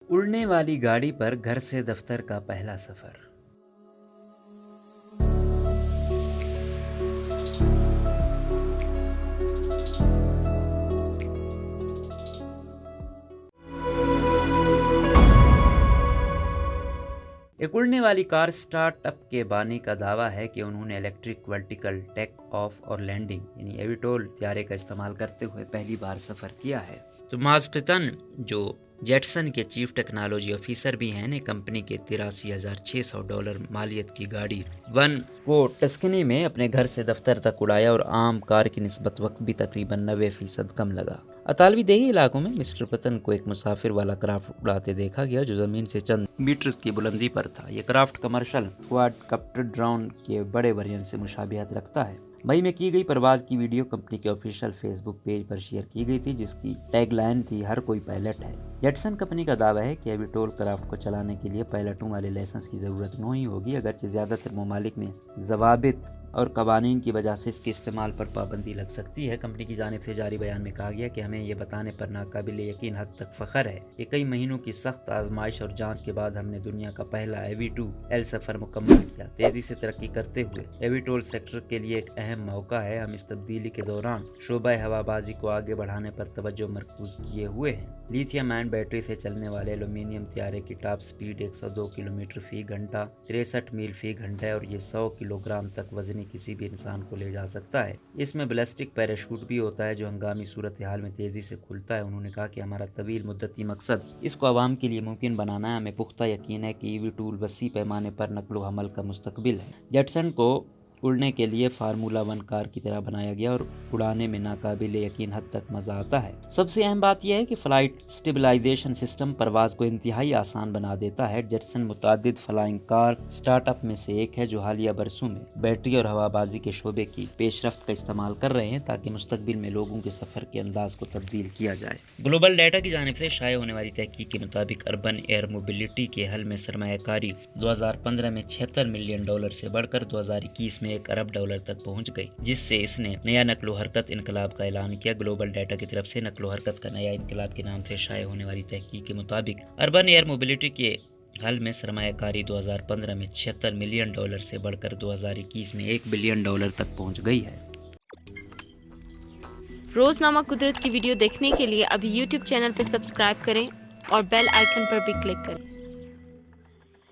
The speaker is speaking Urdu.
اڑنے والی گاڑی پر گھر سے دفتر کا پہلا سفر۔ ایک اڑنے والی کار سٹارٹ اپ کے بانی کا دعویٰ ہے کہ انہوں نے الیکٹرک ورٹیکل ٹیک آف اور لینڈنگ یعنی ایویٹول طیارے کا استعمال کرتے ہوئے پہلی بار سفر کیا ہے۔ توماس پٹن جو جیٹسن کے چیف ٹیکنالوجی آفیسر بھی ہیں نے کمپنی کے $83,600 مالیت کی گاڑی ون کو ٹسکنی میں اپنے گھر سے دفتر تک اڑایا اور عام کار کی نسبت وقت بھی تقریباً 90% کم لگا۔ اطالوی دیہی علاقوں میں مسٹر پتن کو ایک مسافر والا کرافٹ اڑاتے دیکھا گیا جو زمین سے چند میٹرز کی بلندی پر تھا۔ یہ کرافٹ کمرشل کواد کاپٹر ڈرون کے بڑے ورژن سے مشابہت رکھتا ہے۔ مئی میں کی گئی پرواز کی ویڈیو کمپنی کے آفیشیل فیس بک پیج پر شیئر کی گئی تھی جس کی ٹیگ لائن تھی ہر کوئی پائلٹ ہے۔ جیٹسن کمپنی کا دعویٰ ہے کہ ایویٹول کرافٹ کو چلانے کے لیے پائلٹوں والے لائسنس کی ضرورت نہیں ہوگی، اگرچہ زیادہ تر ممالک میں ضوابط اور قوانین کی وجہ سے اس کے استعمال پر پابندی لگ سکتی ہے۔ کمپنی کی جانب سے جاری بیان میں کہا گیا کہ ہمیں یہ بتانے پر ناقابل یقین حد تک فخر ہے کہ کئی مہینوں کی سخت آزمائش اور جانچ کے بعد ہم نے دنیا کا پہلا EV2L سفر مکمل کیا۔ تیزی سے ترقی کرتے ہوئے ایویٹول سیکٹر کے لیے ایک اہم موقع ہے۔ ہم اس تبدیلی کے دوران شعبہ ہوا بازی کو آگے بڑھانے پر توجہ مرکوز کیے ہوئے ہیں۔ لیتھیم آئن بیٹری سے چلنے والے ایلومینیم طیارے کی ٹاپ سپیڈ 102 کلومیٹر فی گھنٹہ 63 میل فی گھنٹہ ہے اور یہ 100 کلو گرام تک وزنی کسی بھی انسان کو لے جا سکتا ہے۔ اس میں بلسٹک پیراشوٹ بھی ہوتا ہے جو ہنگامی صورتحال میں تیزی سے کھلتا ہے۔ انہوں نے کہا کہ ہمارا طویل مدتی مقصد اس کو عوام کے لیے ممکن بنانا ہے۔ ہمیں پختہ یقین ہے کہ ایویٹول وسیع پیمانے پر نقل و حمل کا مستقبل ہے۔ جیٹسن کو اڑنے کے لیے فارمولا 1 کار کی طرح بنایا گیا اور اڑانے میں ناقابل یقین حد تک مزہ آتا ہے۔ سب سے اہم بات یہ ہے کہ فلائٹ سٹیبلائزیشن سسٹم پرواز کو انتہائی آسان بنا دیتا ہے۔ جیٹسن متعدد فلائنگ کار سٹارٹ اپ میں سے ایک ہے جو حالیہ برسوں میں بیٹری اور ہوا بازی کے شعبے کی پیش رفت کا استعمال کر رہے ہیں تاکہ مستقبل میں لوگوں کے سفر کے انداز کو تبدیل کیا جائے۔ گلوبل ڈیٹا کی جانب سے شائع ہونے والی تحقیق کے مطابق اربن ایئر موبلٹی کے حل میں سرمایہ کاری 2015 میں $76 ملین سے بڑھ کر 2021 میں $1 ارب تک پہنچ گئی، جس سے اس نے نیا نقل و حرکت انقلاب کا اعلان کیا۔ گلوبل ڈیٹا کی طرف سے نقل و حرکت کا نیا انقلاب کے نام سے شائع ہونے والی تحقیق کے مطابق اربن ایئر موبلٹی کے حل میں سرمایہ کاری 2015 میں $76 ملین سے بڑھ کر 2021 میں $1 بلین تک پہنچ گئی ہے۔ روزنامہ قدرت کی ویڈیو دیکھنے کے لیے ابھی YouTube چینل پر سبسکرائب کریں اور بیل آئیکن پر بھی کلک کریں۔